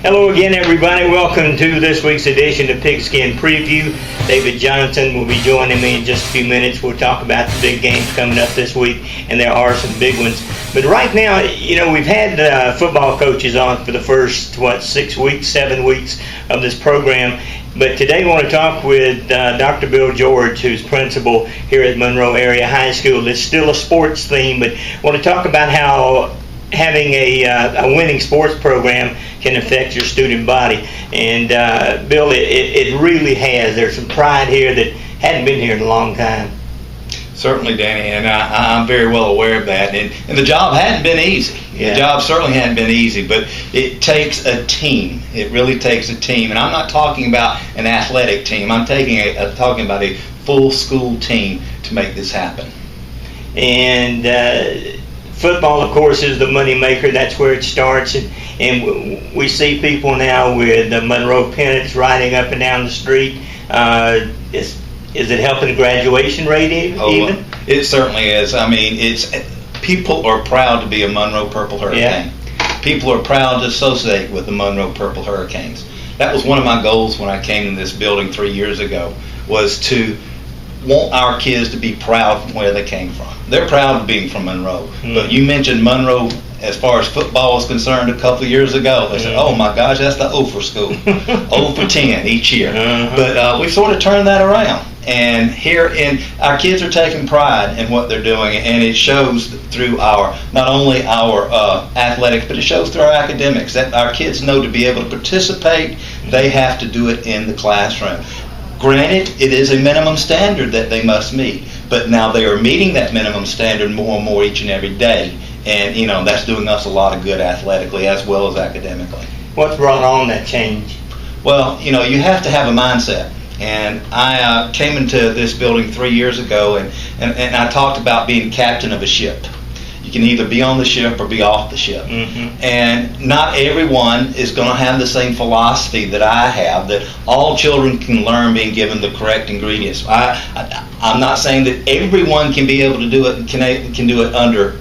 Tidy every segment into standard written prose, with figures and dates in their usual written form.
Hello again, everybody. Welcome to this week's edition of PigSkin Preview. David Johnson will be joining me in just a few minutes. We'll talk about the big games coming up this week, and there are some big ones. But right now, we've had football coaches on for the first, 6 weeks, 7 weeks of this program. But today I want to talk with Dr. Bill George, who's principal here at Monroe Area High School. It's still a sports theme, but I want to talk about how having a winning sports program can affect your student body. And Bill, it really has. There's some pride here that hadn't been here in a long time. Certainly, Danny, and I'm very well aware of that. And the job hadn't been easy. Yeah. The job certainly hadn't been easy, but it takes a team. It really takes a team. And I'm not talking about an athletic team. I'm talking about a full school team to make this happen. And football, of course, is the money maker. That's where it starts, and we see people now with the Monroe pennants riding up and down the street. Is it helping the graduation rate even? It certainly is. I mean, people are proud to be a Monroe Purple Hurricane. Yeah. People are proud to associate with the Monroe Purple Hurricanes. That was one of my goals when I came in this building 3 years ago, was to want our kids to be proud from where they came from. They're proud of being from Monroe. But you mentioned Monroe as far as football is concerned a couple of years ago. They said, oh my gosh, that's the O for school. 0 for 10 each year. But we've sort of turned that around. And our kids are taking pride in what they're doing, and it shows through not only our athletics, but it shows through our academics. That our kids know to be able to participate, they have to do it in the classroom. Granted, it is a minimum standard that they must meet, but now they are meeting that minimum standard more and more each and every day, and that's doing us a lot of good athletically as well as academically. What's brought on that change? Well, you have to have a mindset, and I came into this building 3 years ago, and I talked about being captain of a ship. You can either be on the ship or be off the ship. And not everyone is going to have the same philosophy that I have, that all children can learn being given the correct ingredients. I'm not saying that everyone can be able to do it and can do it under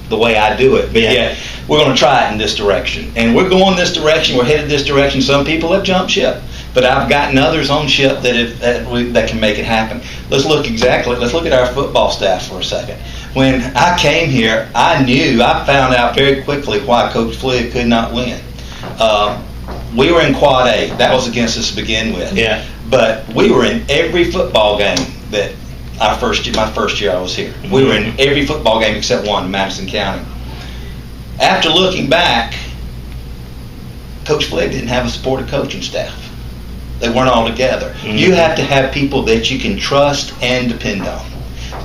the way I do it, but yet we're going to try it in this direction. And we're going this direction, we're headed this direction. Some people have jumped ship, but I've gotten others on ship that can make it happen. Let's look at our football staff for a second. When I came here, I found out very quickly why Coach Fligg could not win. We were in Quad A. That was against us to begin with. Yeah. But we were in every football game that my first year I was here. We were in every football game except one in Madison County. After looking back, Coach Fligg didn't have a supportive coaching staff. They weren't all together. You have to have people that you can trust and depend on.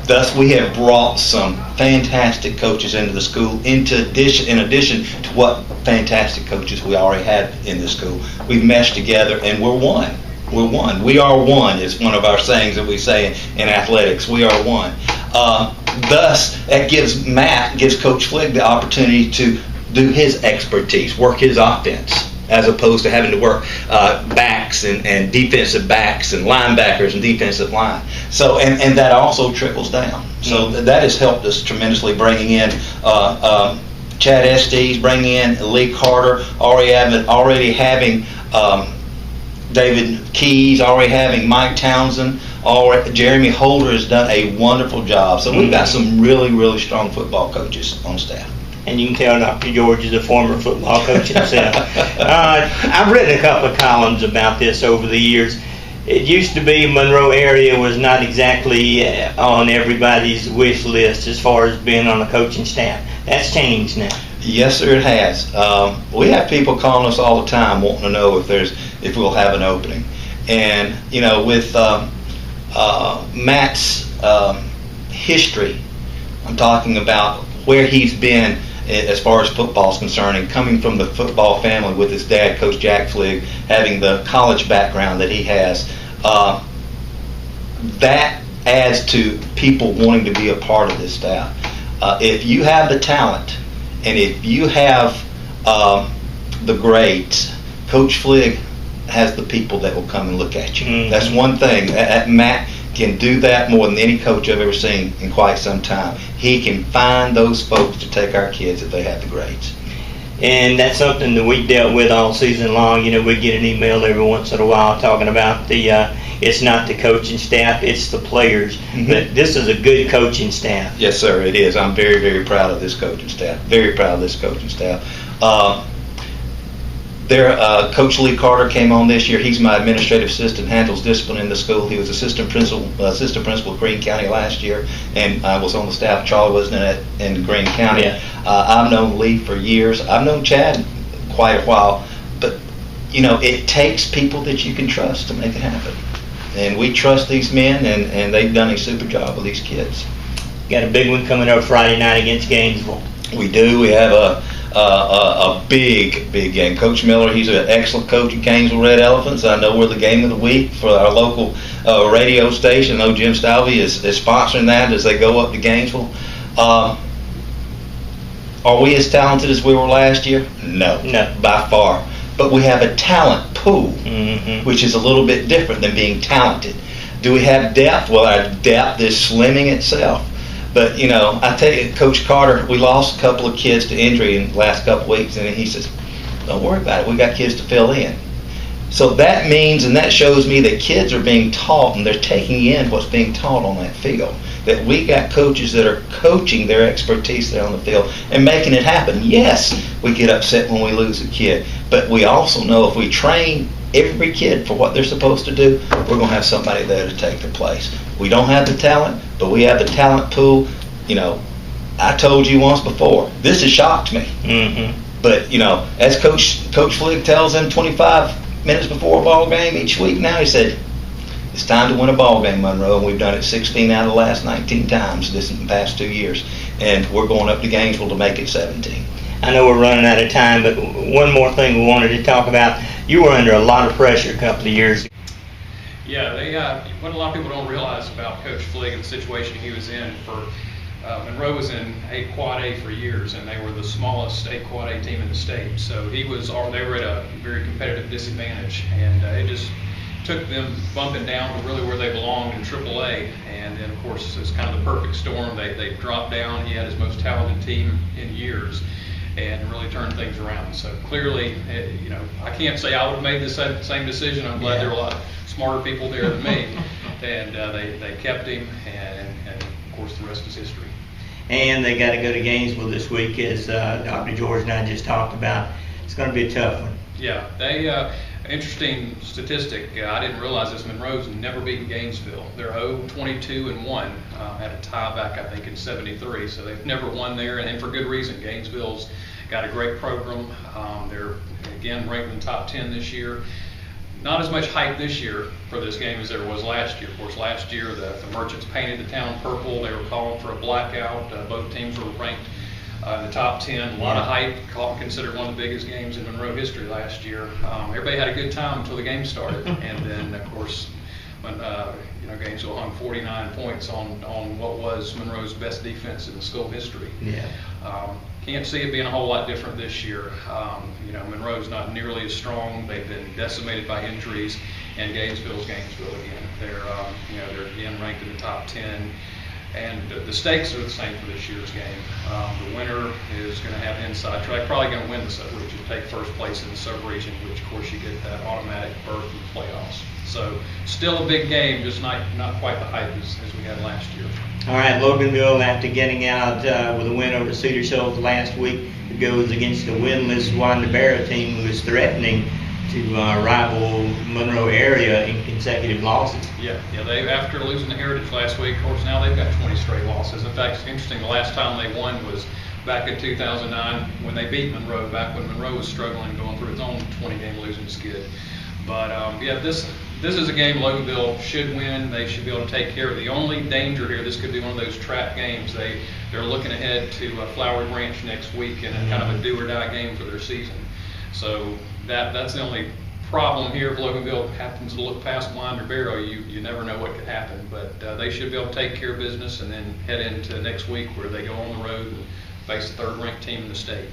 Thus, we have brought some fantastic coaches into the school, in addition to what fantastic coaches we already had in the school. We've meshed together, and we're one. We're one. We are one is one of our sayings that we say in athletics. We are one. Thus, that gives Coach Fligg the opportunity to do his expertise, work his offense, as opposed to having to work backs and defensive backs and linebackers and defensive line. So, and that also trickles down. So that has helped us tremendously, bringing in Chad Estes, bringing in Lee Carter, already having David Keys, already having Mike Townsend, Jeremy Holder has done a wonderful job. So we've got some really, really strong football coaches on staff. And you can tell Dr. George is a former football coach himself. I've written a couple of columns about this over the years. It used to be Monroe area was not exactly on everybody's wish list as far as being on a coaching staff. That's changed now. Yes, sir, it has. We have people calling us all the time wanting to know if we'll have an opening. And, with Matt's history, I'm talking about where he's been as far as football is concerned, and coming from the football family with his dad, Coach Jack Fligg, having the college background that he has, that adds to people wanting to be a part of this staff. If you have the talent, and if you have the grades, Coach Fligg has the people that will come and look at you. That's one thing. Matt can do that more than any coach I've ever seen in quite some time. He can find those folks to take our kids if they have the grades. And that's something that we dealt with all season long. You know, we get an email every once in a while talking about it's not the coaching staff, it's the players. Mm-hmm. But this is a good coaching staff. Yes, sir, it is. I'm very, very proud of this coaching staff. Very proud of this coaching staff. Coach Lee Carter came on this year. He's my administrative assistant, handles discipline in the school. He was assistant principal of Greene County last year, and I was on the staff. Charlie wasn't in Greene County. Yeah. I've known Lee for years. I've known Chad quite a while, but you know, it takes people that you can trust to make it happen. And we trust these men, and they've done a super job with these kids. Got a big one coming up Friday night against Gainesville. We do. We have a big game. Coach Miller, he's an excellent coach at Gainesville Red Elephants. I know we're the game of the week for our local radio station. I know Jim Stalvey is sponsoring that as they go up to Gainesville. Are we as talented as we were last year? No, by far. But we have a talent pool, which is a little bit different than being talented. Do we have depth? Well, our depth is slimming itself. But, you know, I tell you, Coach Carter, we lost a couple of kids to injury in the last couple of weeks, and he says, don't worry about it. We got kids to fill in. So that means, and that shows me that kids are being taught, and they're taking in what's being taught on that field. That we got coaches that are coaching their expertise there on the field and making it happen. Yes, we get upset when we lose a kid, but we also know if we train every kid for what they're supposed to do, we're going to have somebody there to take their place. We don't have the talent, but we have the talent pool. You know, I told you once before, this has shocked me. But, you know, as Coach Flick tells them 25 minutes before a ball game each week now, he said, it's time to win a ball game, Monroe, and we've done it 16 out of the last 19 times this in the past 2 years. And we're going up to Gainesville to make it 17. I know we're running out of time, but one more thing we wanted to talk about. You were under a lot of pressure a couple of years ago. Yeah, what a lot of people don't realize about Coach Fligg and the situation he was in Monroe was in Quad A for years, and they were the smallest Quad A team in the state. So they were at a very competitive disadvantage, and it just took them bumping down to really where they belonged in AAA. And then, of course, it's kind of the perfect storm. They dropped down. He had his most talented team in years, and really turned things around. So clearly, you know, I can't say I would have made the same decision. I'm glad there were a lot of smarter people there than me, and they kept him, and of course the rest is history. And they got to go to Gainesville this week, as Dr. George and I just talked about. It's going to be a tough one. Yeah, they interesting statistic. I didn't realize this. Monroe's never beaten Gainesville. They're 0-22-1. Had a tie back, I think, in '73. So they've never won there, and for good reason. Gainesville's got a great program. They're again ranked in the top 10 this year. Not as much hype this year for this game as there was last year. Of course, last year the Merchants painted the town purple. They were calling for a blackout. Both teams were ranked in the top 10. A lot of hype, considered one of the biggest games in Monroe history last year. Everybody had a good time until the game started, and then of course, when Gainesville hung 49 points on what was Monroe's best defense in the school history. Can't see it being a whole lot different this year. Monroe's not nearly as strong. They've been decimated by injuries, and Gainesville's Gainesville again. They're again ranked in the top 10. And the stakes are the same for this year's game. The winner is going to have inside track, probably going to win the sub-region, take first place in the sub-region, which of course you get that automatic berth in the playoffs. So still a big game, just not quite the hype as we had last year. All right, Loganville, after getting out with a win over Cedar Shoals last week, goes against the winless Wandabera team, who is threatening to rival Monroe area in consecutive losses. Yeah. They, after losing the Heritage last week, of course, now they've got 20 straight losses. In fact, it's interesting. The last time they won was back in 2009 when they beat Monroe. Back when Monroe was struggling, going through its own 20-game losing skid. But this is a game Loganville should win. They should be able to take care of. The only danger here, this could be one of those trap games. They're looking ahead to Flowery Branch next week and kind of a do-or-die game for their season. So that's the only problem here. If Loganville happens to look past Wandabera, you never know what could happen. But they should be able to take care of business and then head into next week where they go on the road and face the third-ranked team in the state.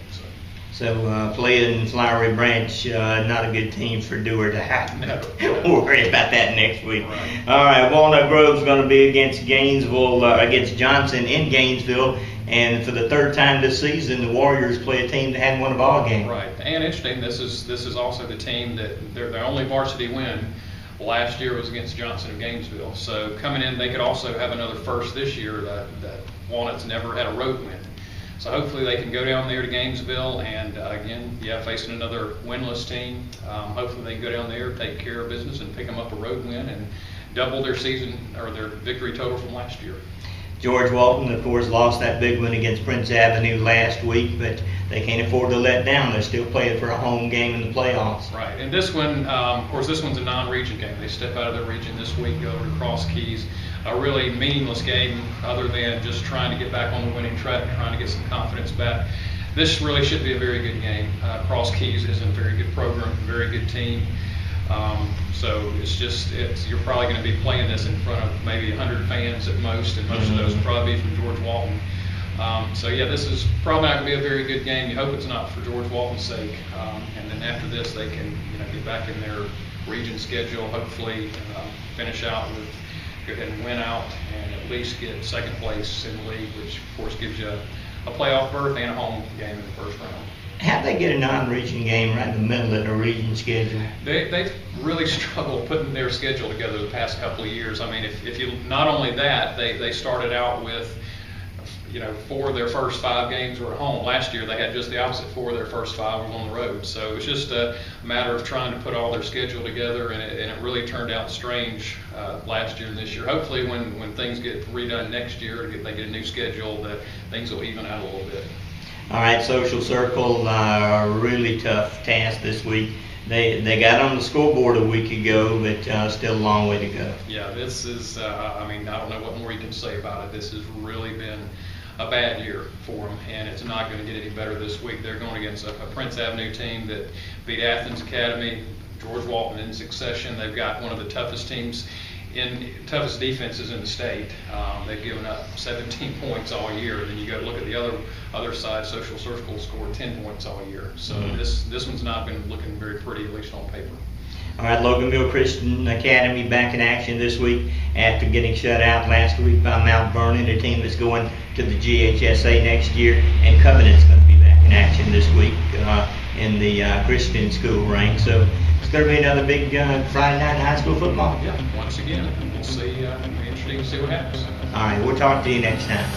So playing Flowery Branch, not a good team for Dewar to have. No. We'll worry about that next week. Right. All right, Walnut Grove's going to be against against Johnson in Gainesville. And for the third time this season, the Warriors play a team that hadn't won a ball game. Right, and interesting, this is also the team that their only varsity win last year was against Johnson of Gainesville. So coming in, they could also have another first this year that Walnut's never had a road win. So hopefully they can go down there to Gainesville and again, facing another winless team. Hopefully they can go down there, take care of business, and pick them up a road win and double their season or their victory total from last year. George Walton, of course, lost that big one against Prince Avenue last week, but they can't afford to let down. They're still playing for a home game in the playoffs. Right, and this one, of course, this one's a non-region game. They step out of their region this week, go over to Cross Keys. A really meaningless game other than just trying to get back on the winning track, trying to get some confidence back. This really should be a very good game. Cross Keys is a very good program, very good team. So you're probably going to be playing this in front of maybe 100 fans at most, and most of those will probably be from George Walton. This is probably not going to be a very good game. You hope it's not for George Walton's sake. And then after this, they can get back in their region schedule, hopefully finish out with, go ahead and win out and at least get second place in the league, which of course gives you a playoff berth and a home game in the first round. How'd they get a non-region game right in the middle of their region schedule? They've really struggled putting their schedule together the past couple of years. I mean, if you not only that, they started out with, 4 of their first 5 games were at home. Last year they had just the opposite. 4 of their first 5 were on the road. So it's just a matter of trying to put all their schedule together, and it really turned out strange last year and this year. Hopefully when things get redone next year, they get a new schedule, that things will even out a little bit. All right, Social Circle, a really tough task this week. They got on the scoreboard a week ago, but still a long way to go. Yeah, this is, I don't know what more you can say about it. This has really been a bad year for them, and it's not going to get any better this week. They're going against a Prince Avenue team that beat Athens Academy, George Walton in succession. They've got one of the toughest toughest defenses in the state. They've given up 17 points all year. Then you go look at the other side. Social Circle scored 10 points all year. So this one's not been looking very pretty, at least on paper. All right, Loganville Christian Academy back in action this week after getting shut out last week by Mount Vernon, a team that's going to the GHSA next year, and Covenant's going to be back in action this week in the Christian school ranks. So it's going to be another big Friday night high school football. Yeah, once again, we'll see. It'll be interesting to see what happens. All right, we'll talk to you next time.